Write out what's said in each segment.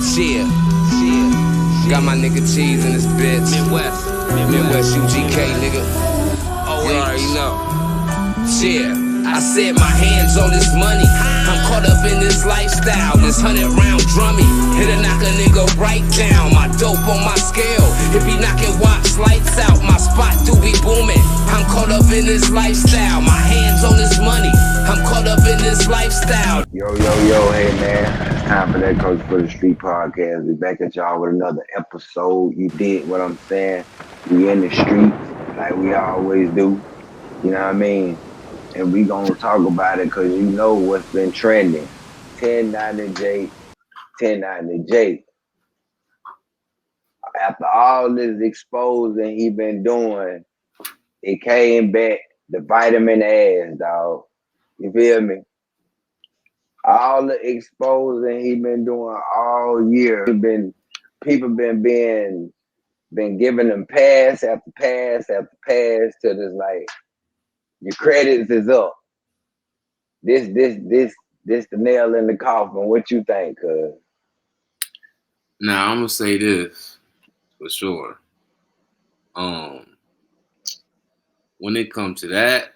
Cheer. Got my nigga Cheese in this bitch. Midwest UGK, nigga. You already know. Cheer. I said my hands on this money. I'm caught up in this lifestyle. This 100-round drummy. It'll knock a nigga right down. My dope on my scale. It be knocking watch lights out. My spot do be booming. I'm caught up in this lifestyle. My hands on this money. I'm caught up in this lifestyle. Yo, hey man. It's time for that Coach for the Street podcast. We back at y'all with another episode. You did what I'm saying. We in the streets like we always do. You know what I mean? And we gonna talk about it because you know what's been trending. 1090 Jake. After all this exposing he been doing, it came back the vitamin ass, dog. You feel me? All the exposing he been doing all year. People been giving him pass after pass after pass to this like your credits is up. This the nail in the coffin. What you think, cuz? Now I'm gonna say this for sure. When it comes to that,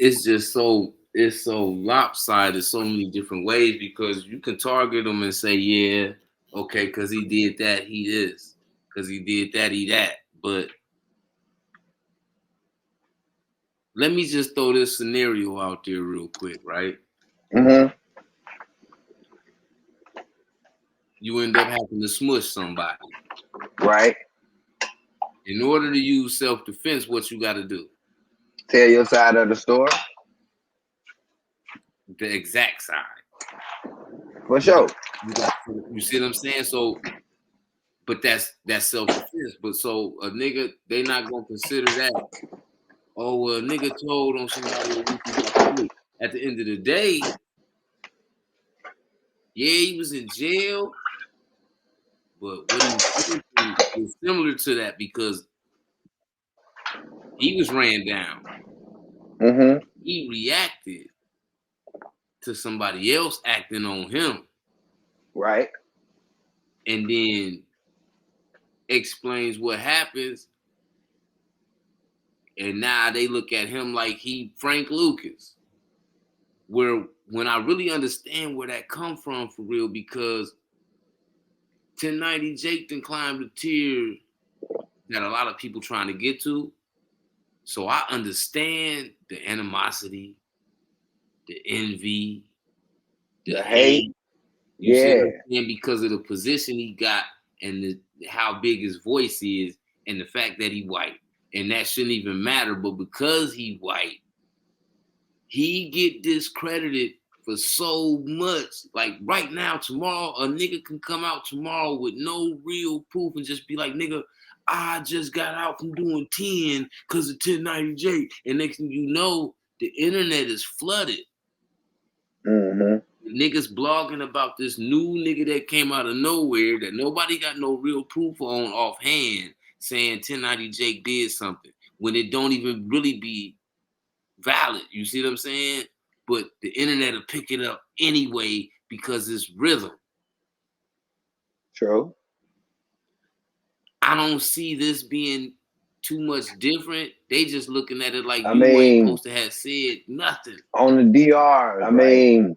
it's so lopsided so many different ways because you can target him and say, yeah, okay, because he did that, he this. Because he did that, he that. But let me just throw this scenario out there real quick, right? Mm-hmm. You end up having to smush somebody. Right. In order to use self-defense, what you got to do? Tell your side of the story. The exact side. For sure. You see what I'm saying? So, but that's self-defense. But so a nigga, they not gonna consider that. Oh, well, a nigga told on somebody. At the end of the day, yeah, he was in jail, but what he was doing is similar to that because he was ran down. Mm-hmm. He reacted to somebody else acting on him. Right. And then explains what happens. And now they look at him like he Frank Lucas. Where when I really understand where that come from for real, because 1090 Jake done climbed the tier that a lot of people trying to get to. So I understand the animosity, the envy, the hate. You see what I'm saying? Because of the position he got and how big his voice is and the fact that he white. And that shouldn't even matter. But because he white, he get discredited for so much. Like right now, tomorrow, a nigga can come out tomorrow with no real proof and just be like, nigga, I just got out from doing 10 because of 1090J. And next thing you know, the internet is flooded. Mm-hmm. Niggas blogging about this new nigga that came out of nowhere that nobody got no real proof on offhand saying 1090 Jake did something when it don't even really be valid. You see what I'm saying? But the internet will pick it up anyway because it's rhythm. True. I don't see this being too much different. They just looking at it like ain't supposed to have said nothing. On the DR, I mean,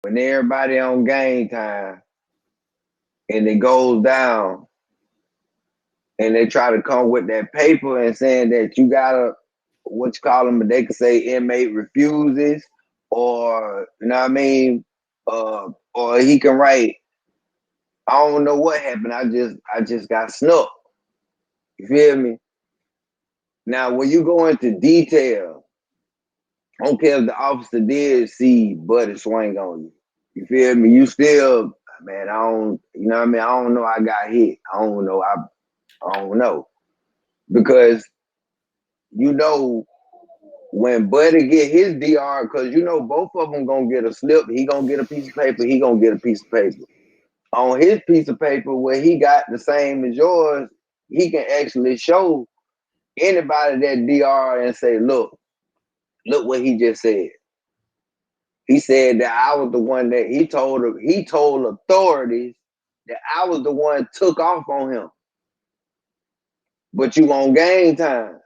when everybody on game time and it goes down and they try to come with that paper and saying that you gotta, what you call them, they could say inmate refuses or, you know what I mean? Or he can write, I don't know what happened. I just got snuck. You feel me? Now, when you go into detail, I don't care if the officer did see Buddy swing on you. You feel me? You still, man, I don't, you know what I mean? I don't know I got hit. I don't know. I don't know. Because, you know, when Buddy get his DR, because, you know, both of them going to get a slip. He going to get a piece of paper. He going to get a piece of paper. On his piece of paper where he got the same as yours, he can actually show anybody that DR and say, look what he just said. He said that I was the one that he told authorities that I was the one took off on him. But you on game time.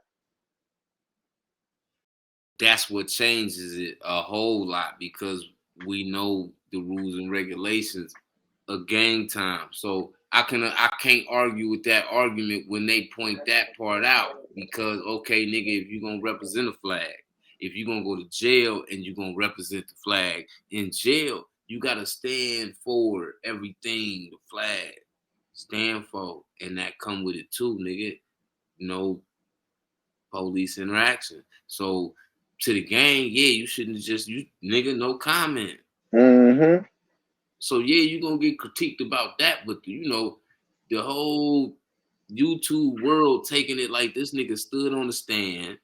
That's what changes it a whole lot, because we know the rules and regulations of game time. So I can't argue with that argument when they point that part out, because okay, nigga, if you're gonna represent a flag, if you're gonna go to jail and you're gonna represent the flag in jail, you gotta stand for everything the flag stand for, and that come with it too, nigga. No police interaction. So to the gang, yeah, you shouldn't just nigga, no comment. Mm-hmm. So yeah, you're gonna get critiqued about that, but you know, the whole YouTube world taking it like this nigga stood on the stand,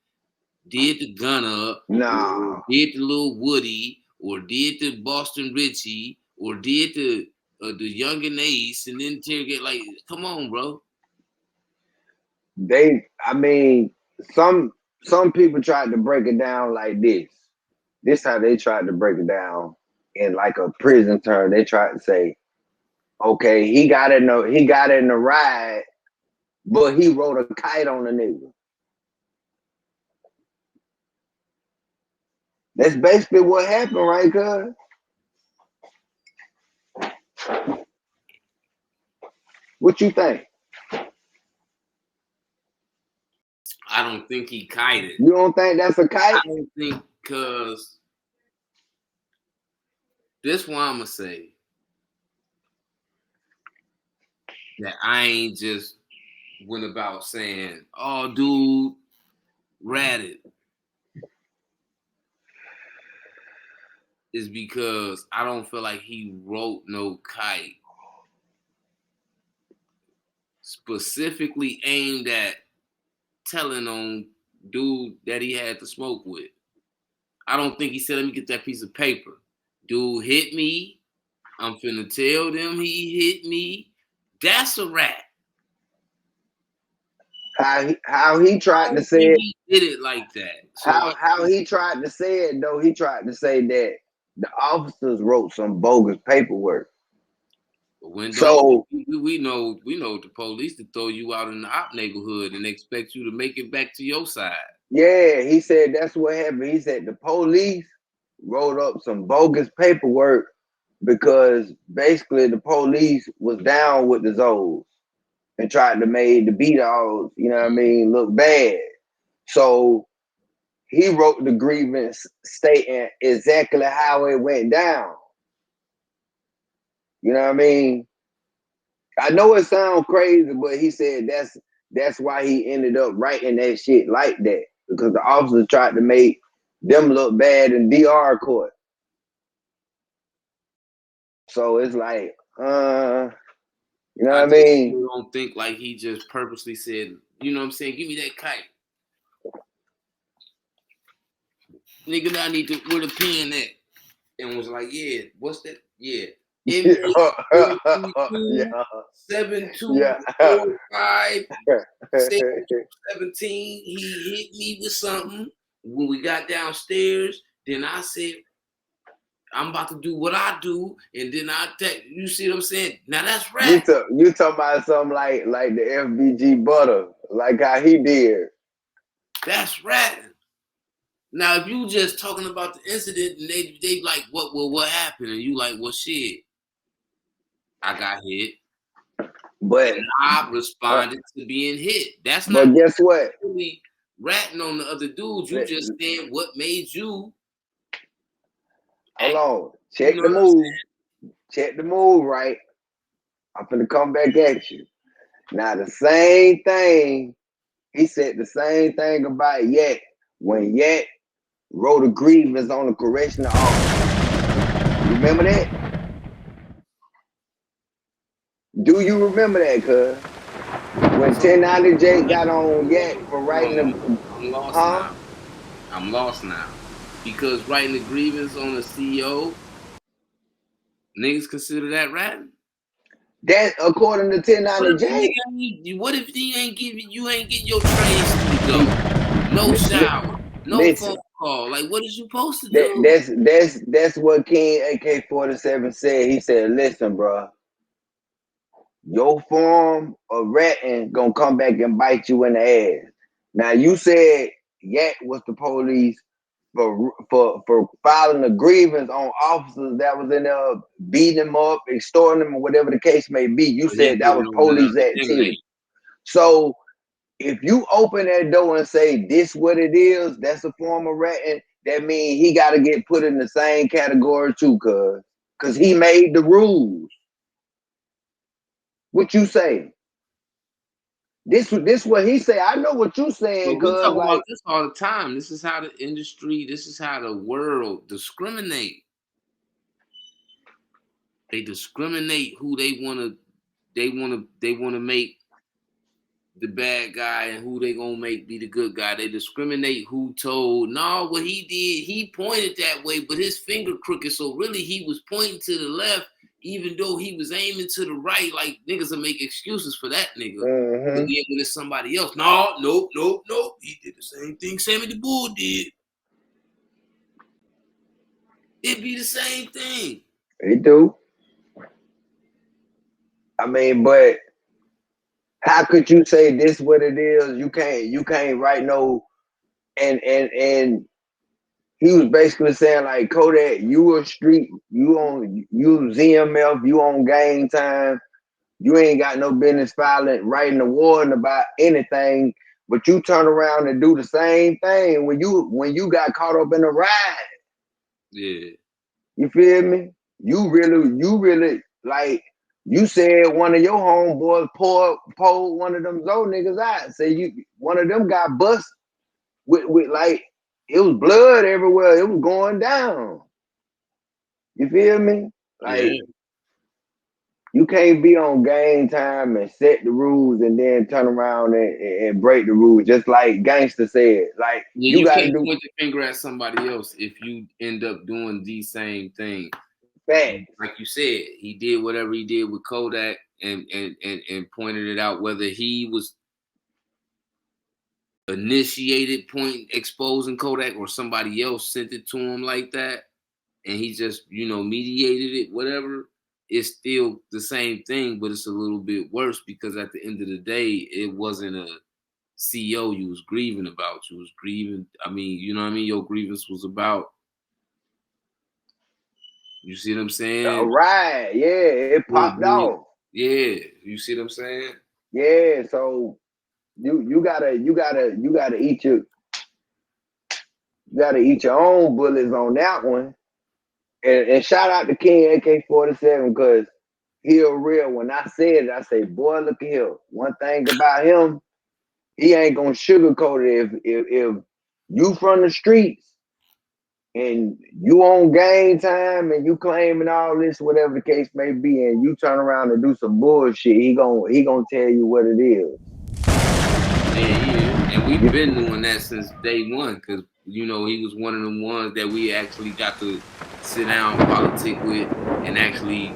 did the gun up, Nah, did the little Woody, or did the Boston Richie, or did the Young and Ace, and then interrogate. Like, come on, bro. I mean, some people tried to break it down like this. This how they tried to break it down in like a prison term. They tried to say, okay, he got in the ride, but he rode a kite on the nigga. That's basically what happened, right, cuz? What you think? I don't think he kited. You don't think that's a kite? I don't think, because this one I'm gonna say that I ain't just went about saying, oh, dude, ratted. Is because I don't feel like he wrote no kite specifically aimed at telling on dude that he had to smoke with. I don't think he said, let me get that piece of paper. Dude hit me. I'm finna tell them he hit me. That's a rat. How he tried to say it. He did it like that. So how he tried to say it, though, he tried to say that the officers wrote some bogus paperwork. So we know the police to throw you out in the op neighborhood and expect you to make it back to your side. Yeah, he said that's what happened. He said the police wrote up some bogus paperwork because basically the police was down with the Zoes and tried to make the B-Dogs, you know what I mean, look bad. So he wrote the grievance stating exactly how it went down. You know what I mean? I know it sounds crazy, but he said that's why he ended up writing that shit like that, because the officers tried to make them look bad in DR court. So it's like, you know what I mean? I don't think like he just purposely said, you know what I'm saying, give me that kite. Nigga, I need to where the pen at? And was like, yeah, what's that? Yeah. Yeah. 7245 17. He hit me with something when we got downstairs. Then I said, I'm about to do what I do, and then I take. You see what I'm saying? Now that's right. You talking about something like the FBG butter, like how he did. That's right. Now, if you just talking about the incident and they like, what happened? And you like, well, shit, I got hit. But and I responded to being hit. That's not. But guess what? Really ratting on the other dudes. You just said what made you. Hold on. Check the move. Check the move, right? I'm finna come back at you. Now the same thing. He said the same thing about Yet when Yet wrote a grievance on the correctional officer. Remember that? Do you remember that, cuz? When 1090 J got on Yet for writing I'm lost now. Because writing a grievance on the CEO, niggas consider that ratting? That according to 1090 J. What if you ain't getting your trains to go? No shower, no phone call. Like, what is you supposed to do? That's what King AK-47 said. He said, "Listen, bro, your form of ratting gonna come back and bite you in the ass." Now you said Yak was the police for filing a grievance on officers that was in there beating them up, extorting them, or whatever the case may be. You But he said did that it was on police the activity. intimidate. So if you open that door and say this what it is, that's a form of ratting, that means he got to get put in the same category too, cause he made the rules. What you say? This what he say. I know what you saying, But we cause talk like about this all the time. This is how the industry, this is how the world discriminate. They discriminate who they wanna make the bad guy and who they gonna make be the good guy. They discriminate who told, no, what he did, he pointed that way, but his finger crooked. So really he was pointing to the left, even though he was aiming to the right. Like niggas will make excuses for that nigga. But then when it's somebody else, no, nope. He did the same thing Sammy the Bull did. It'd be the same thing. they do. I mean, but how could you say this what it is? You can't write no and he was basically saying like Kodak, you a street, you ZMF, you on game time, you ain't got no business filing, writing a warning about anything, but you turn around and do the same thing when you got caught up in a ride. Yeah. You feel me? You really like you said one of your homeboys pulled one of them Zoe niggas out. Say one of them got bust with like it was blood everywhere. It was going down. You feel me? Like Yeah. you can't be on game time and set the rules and then turn around and break the rules. Just like Gangster said, like Yeah, you you got to can't do point the finger at somebody else if you end up doing the same thing. facts. Like you said, he did whatever he did with Kodak and pointed it out, whether he was initiated point exposing Kodak or somebody else sent it to him like that and he just, mediated it, whatever. It's still the same thing, but it's a little bit worse because at the end of the day, it wasn't a CO you was grieving about. You was grieving. I mean, you know what I mean? Your grievance was about. You see what I'm saying? Right, yeah, it popped off. Yeah, you see what I'm saying? Yeah, so you gotta eat your own bullets on that one. And shout out to King AK-47 because he a real. When I said it, I say, boy, look at him. One thing about him, he ain't gonna sugarcoat it. If you from the streets and you on game time and you claiming all this, whatever the case may be, and you turn around and do some bullshit, he gonna tell you what it is. Yeah. And we've been doing that since day one because, he was one of them ones that we actually got to sit down, politic with, and actually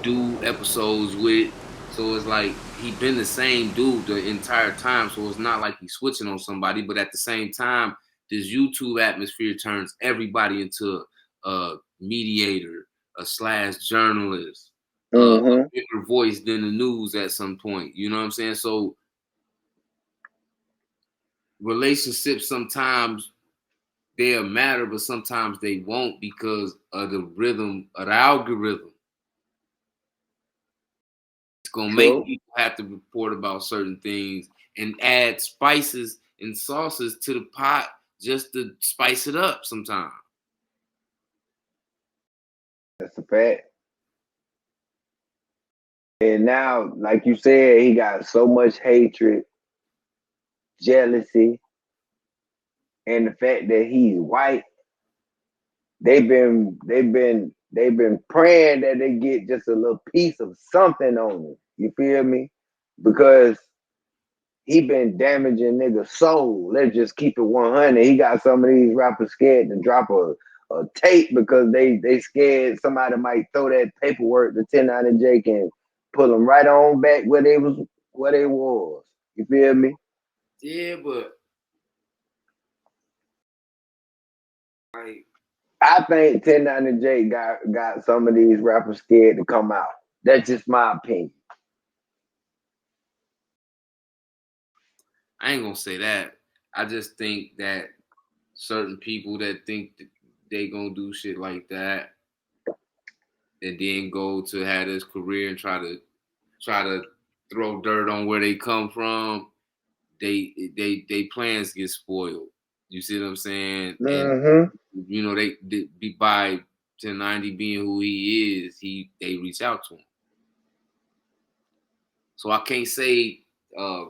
do episodes with. So it's like he been the same dude the entire time. So it's not like he's switching on somebody, but at the same time, this YouTube atmosphere turns everybody into a mediator, a / journalist, a bigger voice than the news at some point. You know what I'm saying? So relationships sometimes they'll matter, but sometimes they won't because of the rhythm of the algorithm. It's gonna make people have to report about certain things and add spices and sauces to the pot just to spice it up sometimes. That's a fact. And now, like you said, he got so much hatred, jealousy, and the fact that he's white. They've been praying that they get just a little piece of something on him. You feel me? Because he been damaging niggas' soul. Let's just keep it 100. He got some of these rappers scared to drop a tape because they scared somebody might throw that paperwork to 1090 Jake and pull them right on back where they was. You feel me? Yeah, but I think 1090J got some of these rappers scared to come out. That's just my opinion. I ain't gonna say that. I just think that certain people that think that they gonna do shit like that and then go to have this career and try to throw dirt on where they come from, they plans get spoiled. You see what I'm saying? And you know they by 1090 being who he is, they reach out to him. So I can't say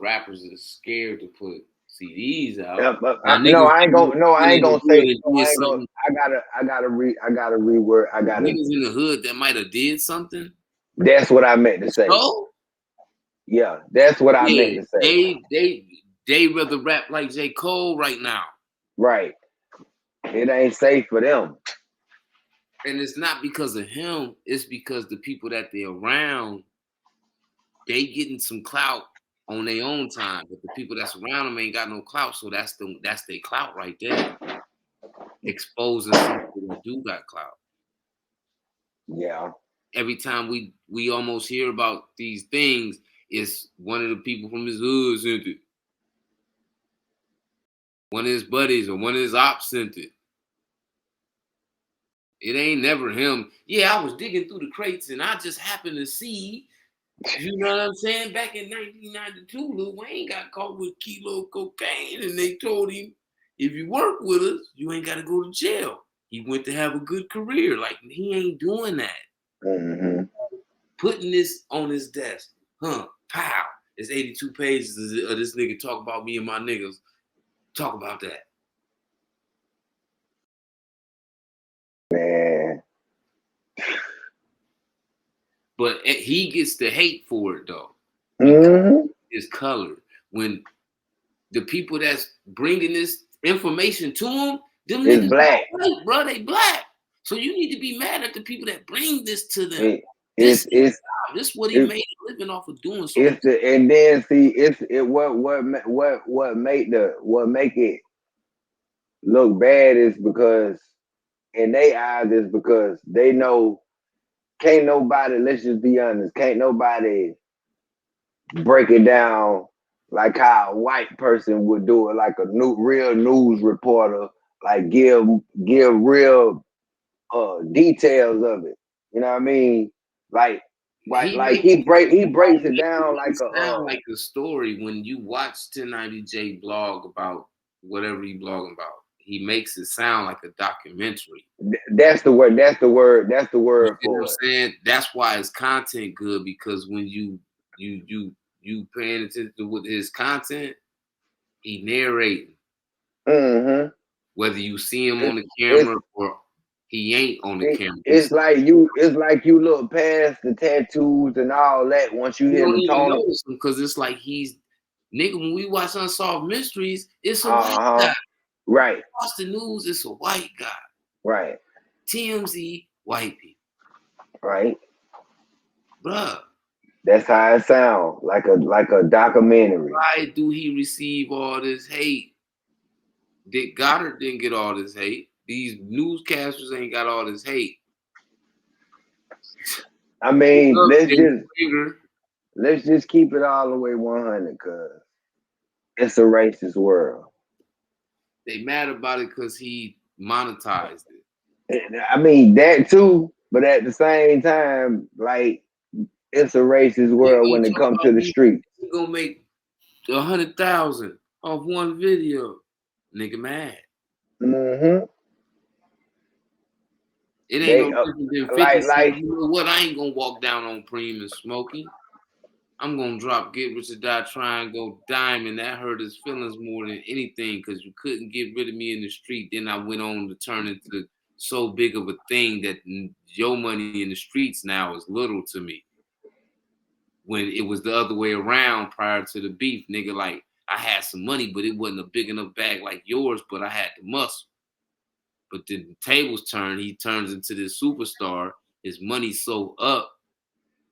rappers are scared to put CDs out. Yeah, but I ain't gonna say. I gotta reword. Niggas in the hood that might have did something. That's what I meant to say. So, yeah, that's what I meant to say. They rather rap like J. Cole right now. Right. It ain't safe for them. And it's not because of him. It's because the people that they're around, they getting some clout on their own time. But the people that's around them ain't got no clout. So that's their clout right there. Exposing some people that do got clout. Yeah. Every time we almost hear about these things, it's one of the people from his hood sent it. One of his buddies or one of his ops sent it. It ain't never him. Yeah, I was digging through the crates and I just happened to see, you know what I'm saying? Back in 1992, Lil Wayne got caught with kilo cocaine and they told him, if you work with us, you ain't got to go to jail. He went to have a good career. Like, he ain't doing that. Putting this on his desk. Pow. It's 82 pages of this nigga talk about me and my niggas. Talk about that. Man. But he gets the hate for it, though. His color. When the people that's bringing this information to him, them niggas black. White, bro, they black. So you need to be mad at the people that bring this to them. This is what he made a living off of doing. So and then see, what make it look bad is because in their eyes is because they know can't nobody, let's just be honest, can't nobody break it down like how a white person would do it, like a real news reporter, like give real details of it. You know what I mean? He breaks it down like a story. When you watch 1090J blog about whatever he blogging about, he makes it sound like a documentary. That's the word. That's the word you for know what I'm saying? That's why his content good, because when you paying attention to what his content, he narrating. Whether you see him on the camera or he ain't on the camera. It's like you look past the tattoos and all that once you hear the tone. Because it's like nigga, when we watch Unsolved Mysteries, it's a white guy. Right. Watch the news, it's a white guy. Right. TMZ, white people. Right. Bruh. That's how it sounds, like a documentary. Why do he receive all this hate? Dick Goddard didn't get all this hate. These newscasters ain't got all this hate. I mean, let's just keep it all the way 100, cause it's a racist world. They mad about it because he monetized it. I mean that too, but at the same time, like, it's a racist world when it comes to the street. You gonna make 100,000 off one video, nigga mad. It ain't no different than 50 Cent. You know what? I ain't gonna walk down on Preem and Smokey. I'm gonna drop Get Rich or Die Trying, go Diamond. That hurt his feelings more than anything, because you couldn't get rid of me in the street. Then I went on to turn into so big of a thing that your money in the streets now is little to me. When it was the other way around prior to the beef, nigga, like, I had some money, but it wasn't a big enough bag like yours, but I had the muscle. But then the tables turn, he turns into this superstar. His money's so up,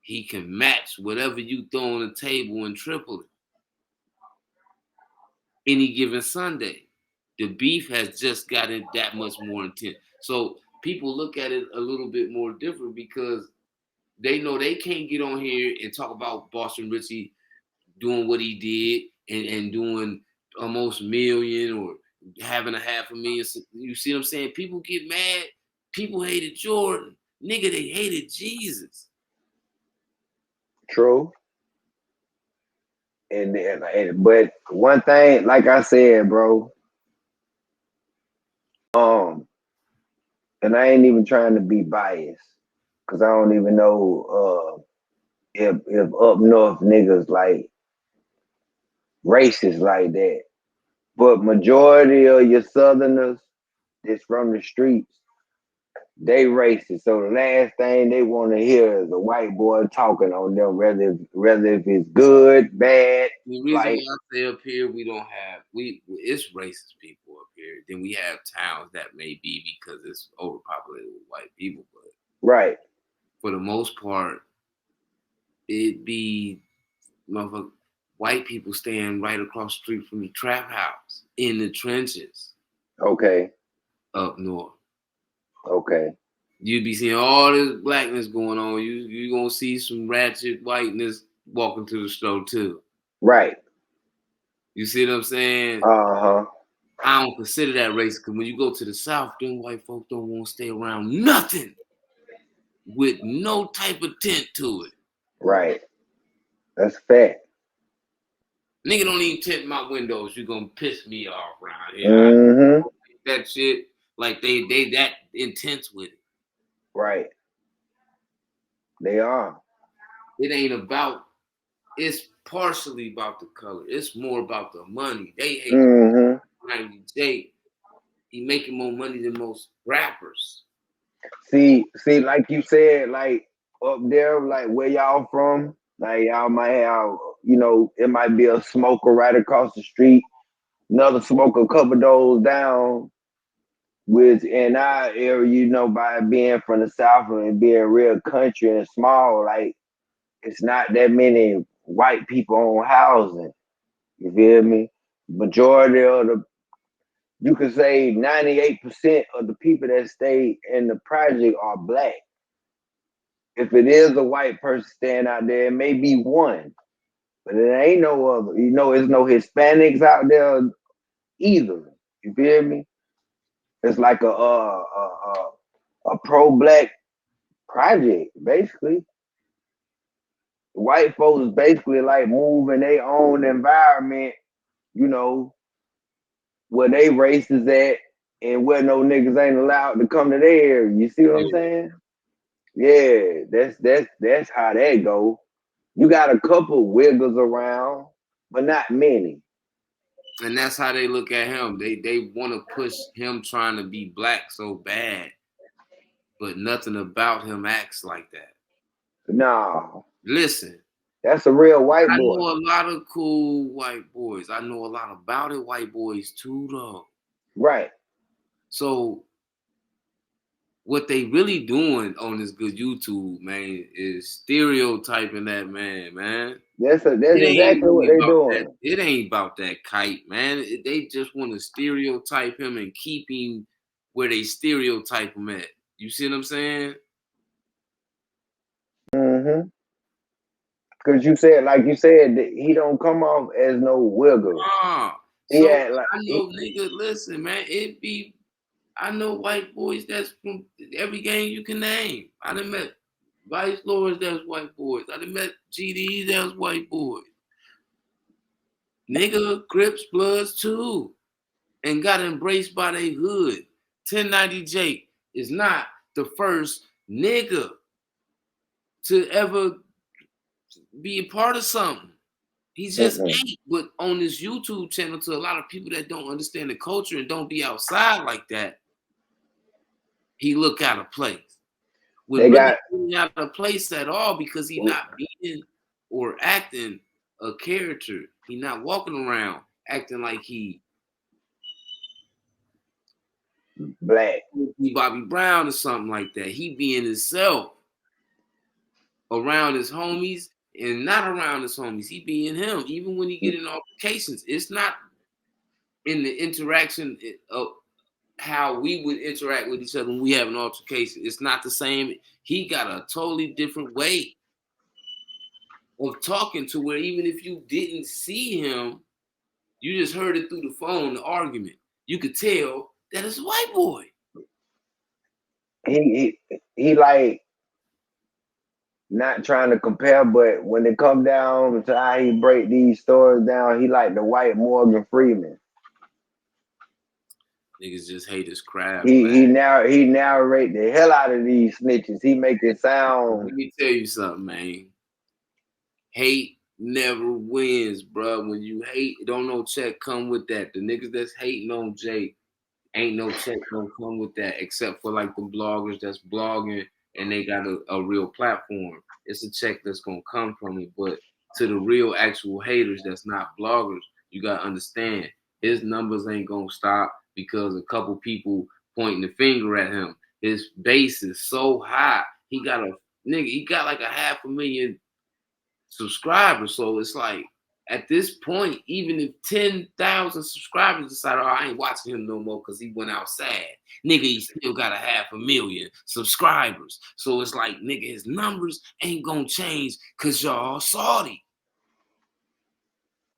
he can match whatever you throw on the table and triple it. Any given Sunday. The beef has just gotten that much more intense. So people look at it a little bit more different because they know they can't get on here and talk about Boston Richie doing what he did and doing almost million or having a half a million. You see what I'm saying? People get mad. People hated Jordan. Nigga, they hated Jesus. True. But one thing, like I said, bro, and I ain't even trying to be biased, cause I don't even know if up north niggas like racist like that. But majority of your southerners that's from the streets, they racist. So the last thing they want to hear is a white boy talking on them, whether if it's good, bad. The reason why I say up here it's racist people up here. Then we have towns that may be because it's overpopulated with white people, but right. For the most part, it be motherfucker white people staying right across the street from the trap house in the trenches. Okay. Up north. Okay. You'd be seeing all this blackness going on. You gonna see some ratchet whiteness walking to the store too. Right. You see what I'm saying? Uh-huh. I don't consider that racist because when you go to the South, them white folks don't want to stay around nothing with no type of tint to it. Right. That's fact. Nigga don't even tint my windows. You gonna piss me off around here. Mm-hmm. That shit, like they that intense with it. Right. They are. It ain't about. It's partially about the color. It's more about the money. They hate 90 J. He making more money than most rappers. See, like you said, like up there, like where y'all from, like y'all might have, it might be a smoker right across the street, another smoker a couple doors down, which in our area, by being from the South and being real country and small, like it's not that many white people on housing. You feel me? Majority of you could say 98% of the people that stay in the project are black. If it is a white person staying out there, it may be one, but it ain't no other. It's no Hispanics out there either. You feel me? It's like a pro-black project, basically. White folks basically like move in their own environment, where they race is at and where no niggas ain't allowed to come to their area. You see what I'm saying? Yeah, that's how that go. You got a couple wiggles around, but not many. And that's how they look at him. They want to push him trying to be black so bad, but nothing about him acts like that. No. Listen. That's a real white boy. I know a lot of cool white boys. I know a lot about it white boys too, though. Right. So what they really doing on this good YouTube, man, is stereotyping that man. That's exactly what they're doing. It ain't about that kite, man. They just want to stereotype him and keep him where they stereotype him at. You see what I'm saying? Mm-hmm. Because like you said, he don't come off as no wiggle. I know, nigga, listen, man, I know white boys that's from every gang you can name. I done met Vice Lords that's white boys. I done met GDs that's white boys. Nigga, Crips, Bloods too. And got embraced by they hood. 1090 Jake is not the first nigga to ever be a part of something. He just ain't. But on this YouTube channel, to a lot of people that don't understand the culture and don't be outside like that, he look out of place. With really out of place at all because he not being or acting a character. He not walking around acting like he black. He Bobby Brown or something like that. He being himself around his homies and not around his homies. He being him. Even when he get in altercations, it's not in the interaction of how we would interact with each other when we have an altercation. It's not the same. He got a totally different way of talking to where even if you didn't see him, you just heard it through the phone, the argument. You could tell that it's a white boy. He like not trying to compare, but when it come down to how he break these stories down, he like the white Morgan Freeman. Niggas just hate his craft. He narrate the hell out of these snitches. He make it sound. Let me tell you something, man. Hate never wins, bro. When you hate, don't no check come with that. The niggas that's hating on Jay, ain't no check gonna come with that, except for like the bloggers that's blogging and they got a real platform. It's a check that's gonna come from it. But to the real actual haters that's not bloggers, you gotta understand his numbers ain't gonna stop because a couple people pointing the finger at him. His base is so high. He got like a 500,000 subscribers. So it's like at this point, even if 10,000 subscribers decide, oh, I ain't watching him no more because he went outside, nigga, he still got a 500,000 subscribers. So it's like, nigga, his numbers ain't gonna change because y'all salty.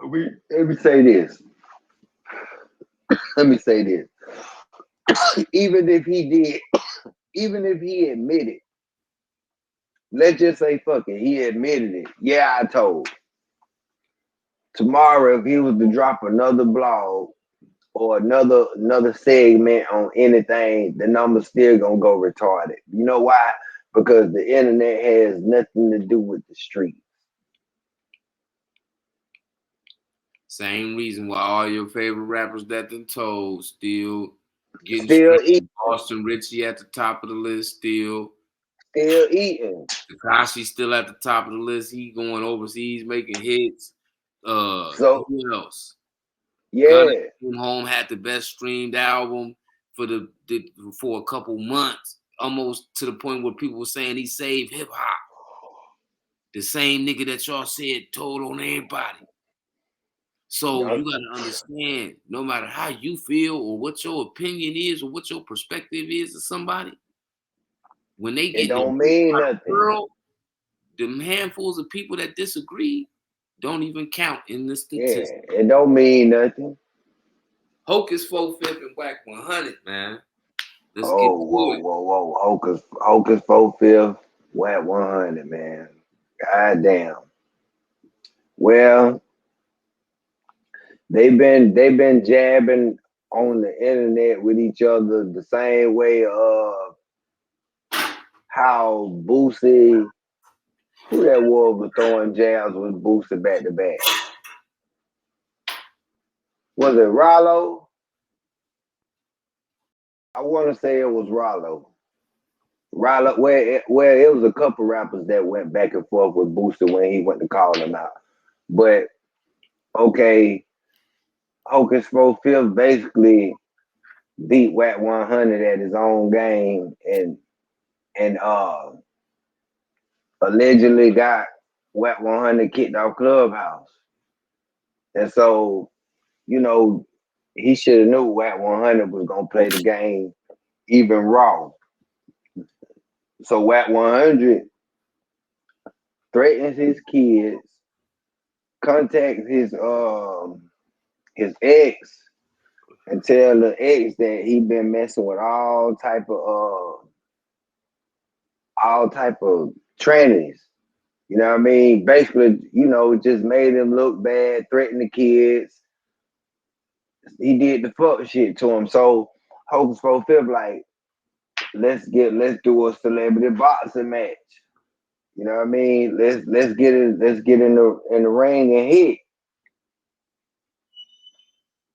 Let me say this. Even if he admitted, let's just say fuck it, he admitted it. Yeah, I told. Tomorrow, if he was to drop another blog or another segment on anything, the number's still gonna go retarded. You know why? Because the internet has nothing to do with the streets. Same reason why all your favorite rappers that done told still getting eating. Austin Richie at the top of the list still eating. Tekashi still at the top of the list. He going overseas making hits. So who else? Yeah. Gunna Came Home had the best streamed album for a couple months, almost to the point where people were saying he saved hip hop. The same nigga that y'all said told on everybody. So you gotta understand, no matter how you feel or what your opinion is or what your perspective is of somebody, when they get it don't mean nothing. World, them handfuls of people that disagree don't even count in the statistics. Yeah, it don't mean nothing. Hocus 4/5 and Whack 100, man. Let's get to it. Whoa. Hocus 4/5, Whack 100, man. God damn. Well, they've been jabbing on the internet with each other the same way of how Boosie, who that was throwing jabs with Boosie back to back. Was it Rollo? I want to say it was Rollo. Where it was a couple rappers that went back and forth with Boosie when he went to call them out. But okay, Hocus 4/5 basically beat Whack 100 at his own game and allegedly got Whack 100 kicked off Clubhouse. And so, you know, he should have knew Whack 100 was gonna play the game even raw. So Whack 100 threatens his kids, contacts his ex, and tell the ex that he been messing with all type of trannies. You know what I mean? Basically, just made him look bad, threatened the kids. He did the fuck shit to him. So Hocus 4/5 like, let's do a celebrity boxing match. You know what I mean? Let's get in the ring and hit.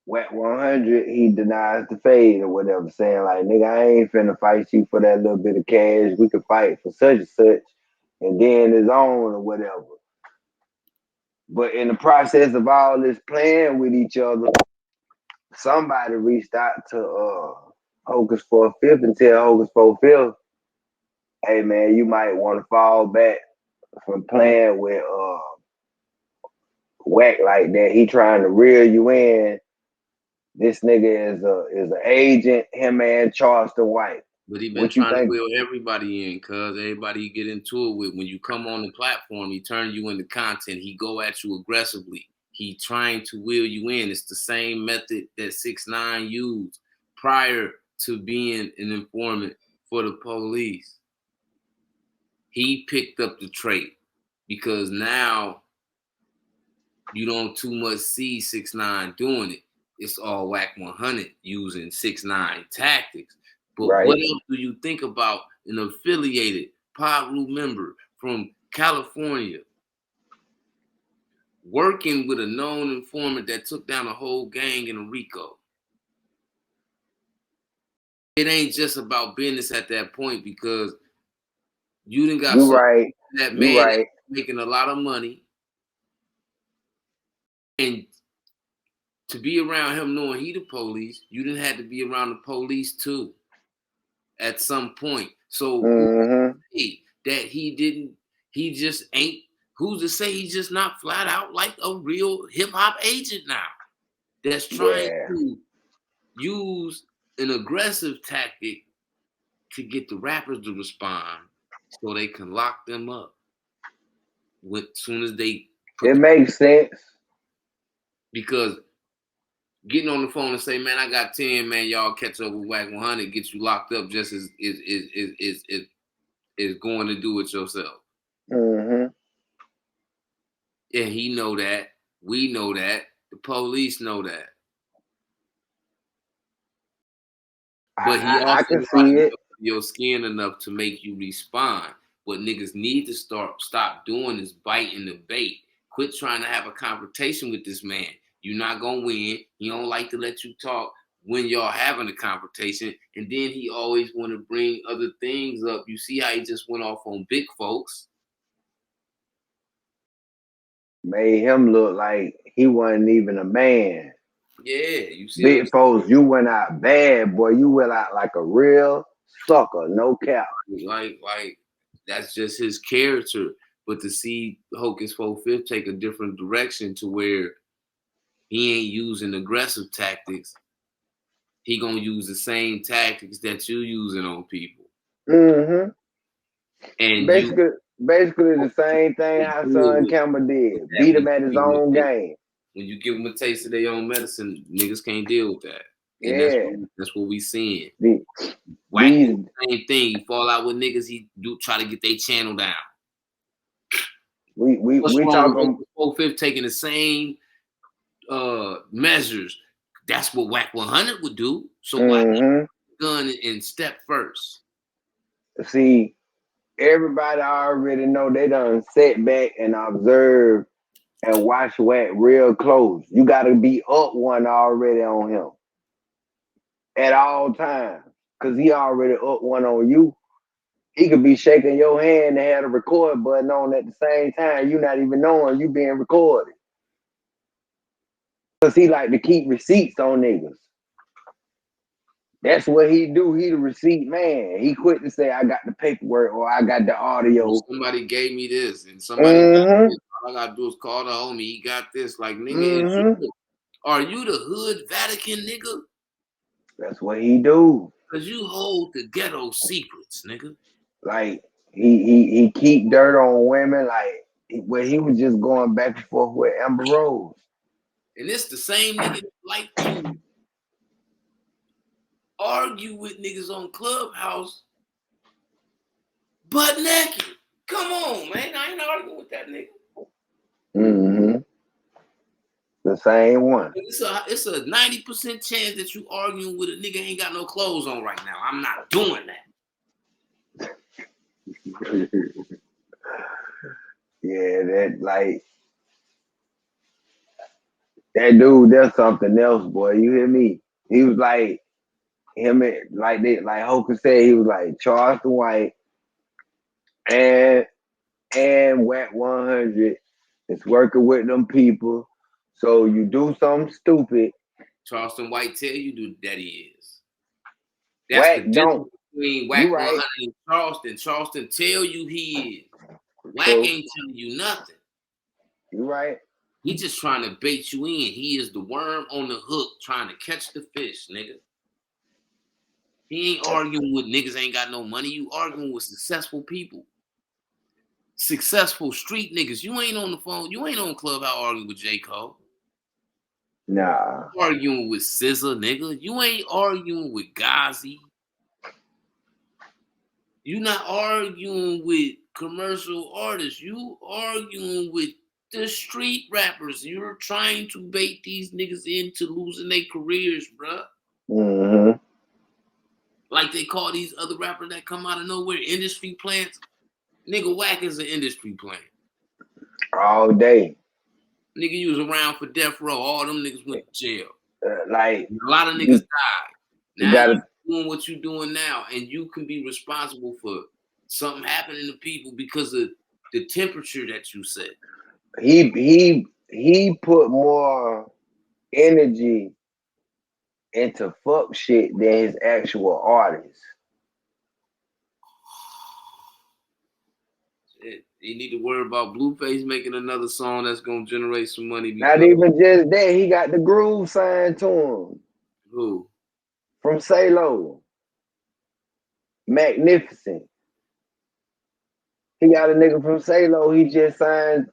Whack 100, he denies the fade or whatever, saying like, nigga, I ain't finna fight you for that little bit of cash. We could fight for such and such, and then it's on or whatever. But in the process of all this playing with each other, somebody reached out to Hocus 4/5 and tell Hocus 4/5, hey man, you might want to fall back from playing with Whack like that. He trying to reel you in this nigga is an agent, him and Charleston White. But he been What you trying to think? wheel everybody in, cuz everybody you get into it with. When you come on the platform, he turn you into content. He go at you aggressively. He trying to wheel you in. It's the same method that 6ix9ine used prior to being an informant for the police. He picked up the trait because now you don't too much see 6ix9ine doing it. It's all Whack 100 using 6ix9ine tactics. But Right. what else do you think about an affiliated Podru member from California working with a known informant that took down a whole gang in a RICO? It ain't just about business at that point because you done got that man that's making a lot of money. And to be around him knowing he the police, you didn't have to be around the police too at some point. So who's to say that he just ain't, who's to say he's just not flat out like a real hip hop agent now that's trying to use an aggressive tactic to get the rappers to respond so they can lock them up as soon as they it makes sense. Because getting on the phone and say, man, I got 10, man, y'all catch up with Whack 100, get you locked up just as is going to do it yourself. Mm-hmm. And he know that. We know that. The police know that. But he also I can see it. Your skin enough to make you respond. What niggas need to stop doing is biting the bait. Quit trying to have a confrontation with this man. You're not gonna win. He don't like to let you talk when y'all having a confrontation, and then he always want to bring other things up. You see how he just went off on big folks. Made him look like he wasn't even a man. Yeah, you see. Big folks, you went out bad, boy. You went out like a real sucker, no cap. Like that's just his character. But to see Hocus 4/5 take a different direction to where he ain't using aggressive tactics, he gonna use the same tactics that you using on people. Mm-hmm. And basically the same thing how Son Campbell did. Beat him at his own game. When you give them a taste of their own medicine, niggas can't deal with that. And that's what we seeing. Whack the same thing. He fall out with niggas, he do try to get their channel down. We talking 4/5 taking the same measures. That's what Whack 100 would do. So Whack gun and step first. See, everybody already know they done sit back and observe and watch Whack real close. You gotta be up one already on him at all times. Cause he already up one on you. He could be shaking your hand and have a record button on at the same time. You not even knowing you being recorded. Cause he like to keep receipts on niggas. That's what he do. He the receipt man. He quit to say, I got the paperwork or I got the audio. Somebody gave me this and somebody got this. All I gotta do is call the homie. He got this. Like, nigga, are you the hood Vatican, nigga? That's what he do. Cause you hold the ghetto secrets, nigga. Like, he keep dirt on women. Like, where he was just going back and forth with Amber Rose. And it's the same nigga that like to argue with niggas on Clubhouse butt naked. Come on, man. I ain't arguing with that nigga. Mm-hmm. The same one. It's a 90% chance that you arguing with a nigga ain't got no clothes on right now. I'm not doing that. Yeah, that like that dude, that's something else, boy. You hear me? He was like him, like Hoka said, he was like Charleston White and Whack 100 is working with them people. So you do something stupid. Charleston White tell you that he is. That's Whack the difference between Whack 100 and Charleston. Charleston tell you he is. Whack ain't telling you nothing. You right. He just trying to bait you in. He is the worm on the hook trying to catch the fish, nigga. He ain't arguing with niggas ain't got no money. You arguing with successful people. Successful street niggas. You ain't on the phone. You ain't on Clubhouse arguing with J. Cole. Nah. You arguing with SZA, nigga. You ain't arguing with Ghazi. You not arguing with commercial artists. You arguing with the street rappers. You're trying to bait these niggas into losing their careers, bruh. Mm-hmm. Like they call these other rappers that come out of nowhere industry plants. Nigga, Whack is an industry plant. All day. Nigga, you was around for death row. All them niggas went to jail. Like a lot of niggas died. Now you doing what you doing now, and you can be responsible for something happening to people because of the temperature that you set. He put more energy into fuck shit than his actual artists. You need to worry about Blueface making another song that's gonna generate some money. Not even just that, he got the Groove signed to him. Who? From Salo. Magnificent. He got a nigga from Salo, he just signed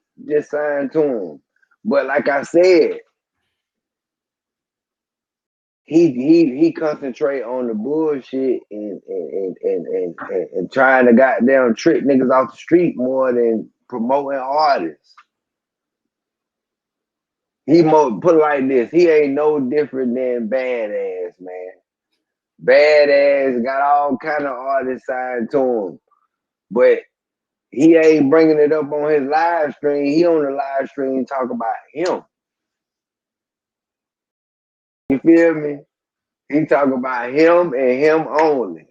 to him. But like I said, he concentrate on the bullshit and trying to goddamn trick niggas off the street more than promoting artists. He put it like this, he ain't no different than Badass, man. Badass got all kind of artists signed to him, but he ain't bringing it up on his live stream. He on the live stream talk about him. You feel me? He talk about him and him only.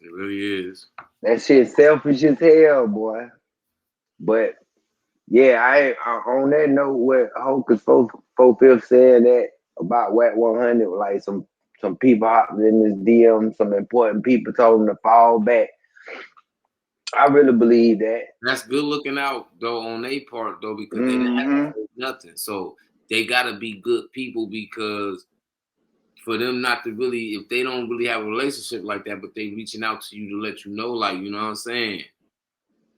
It really is. That shit selfish as hell, boy. But yeah, I on that note, what Hocus 4/5 said that about Whack 100, like some people hopped in his DM, some important people told him to fall back. I really believe that. That's good looking out though on their part though, because they didn't have to do nothing. So they gotta be good people, because for them not to really, if they don't really have a relationship like that, but they reaching out to you to let you know, like, you know what I'm saying?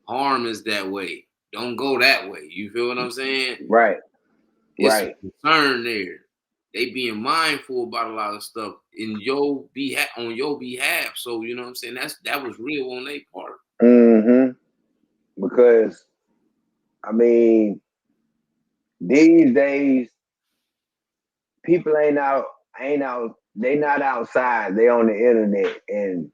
Harm is that way. Don't go that way. You feel what I'm saying? Right. It's a concern there. They being mindful about a lot of stuff in your on your behalf. So you know what I'm saying? That was real on their part. Mm-hmm. Because I mean, these days people ain't out, they not outside, they on the internet, and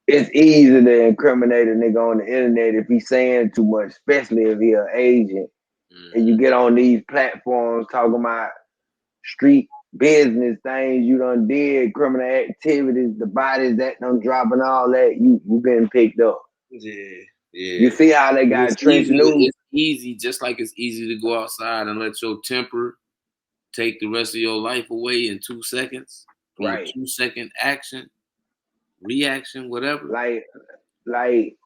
it's easy to incriminate a nigga on the internet if he's saying too much, especially if he an agent. And you get on these platforms talking about street business things you done did, criminal activities, the bodies that done dropping, all that, you been picked up. Yeah. You see how they got trench news? It's easy, just like it's easy to go outside and let your temper take the rest of your life away in 2 seconds. Right. 2 second action, reaction, whatever. Like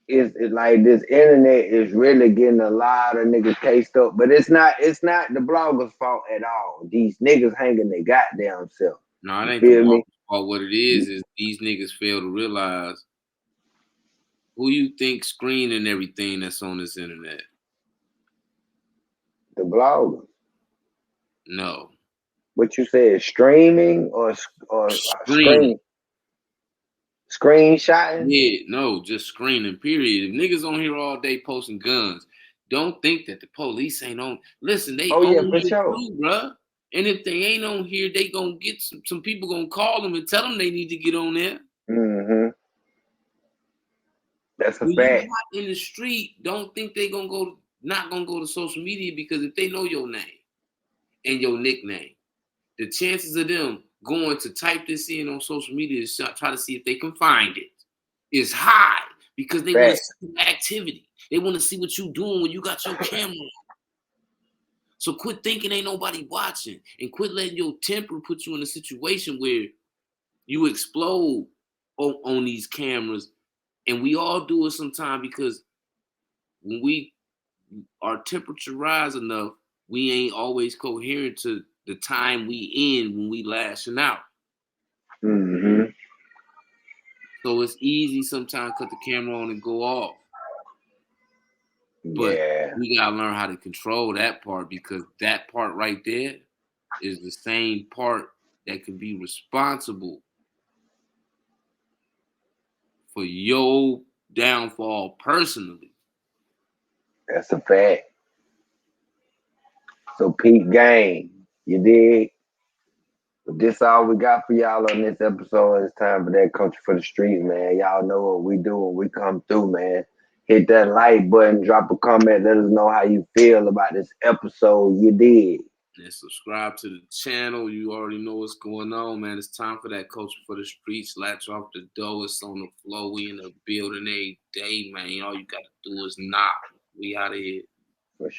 it's like this internet is really getting a lot of niggas cased up, but it's not the bloggers' fault at all. These niggas hanging their goddamn self. No, it ain't the bloggers' fault. What it is these niggas fail to realize who you think screening everything that's on this internet. The bloggers. No. What you said, streaming or screenshotting? Yeah, no, just screening, period. If niggas on here all day posting guns, don't think that the police ain't on. Listen, they own it too, bruh. And if they ain't on here, they gonna get some people gonna call them and tell them they need to get on there. Mm-hmm. That's a fact. You out in the street, don't think they not gonna go to social media, because if they know your name and your nickname, the chances of them going to type this in on social media to try to see if they can find it is high, because they want to see activity. They want to see what you doing when you got your camera on. So quit thinking ain't nobody watching, and quit letting your temper put you in a situation where you explode on these cameras. And we all do it sometimes, because when we our temperature rise enough, we ain't always coherent to the time we in when we lashing out. Mm-hmm. So it's easy sometimes cut the camera on and go off. But Yeah. we gotta learn how to control that part, because that part right there is the same part that can be responsible for your downfall personally. That's a fact. So peak game, you dig? But this all we got for y'all on this episode. It's time for that Culture for the Streets, man. Y'all know what we do when we come through, man. Hit that like button, drop a comment, let us know how you feel about this episode. You dig? And subscribe to the channel. You already know what's going on, man. It's time for that Culture for the Streets. Latch off the door. It's on the floor. We in the building every day, man. All you got to do is knock. We out of here. For sure.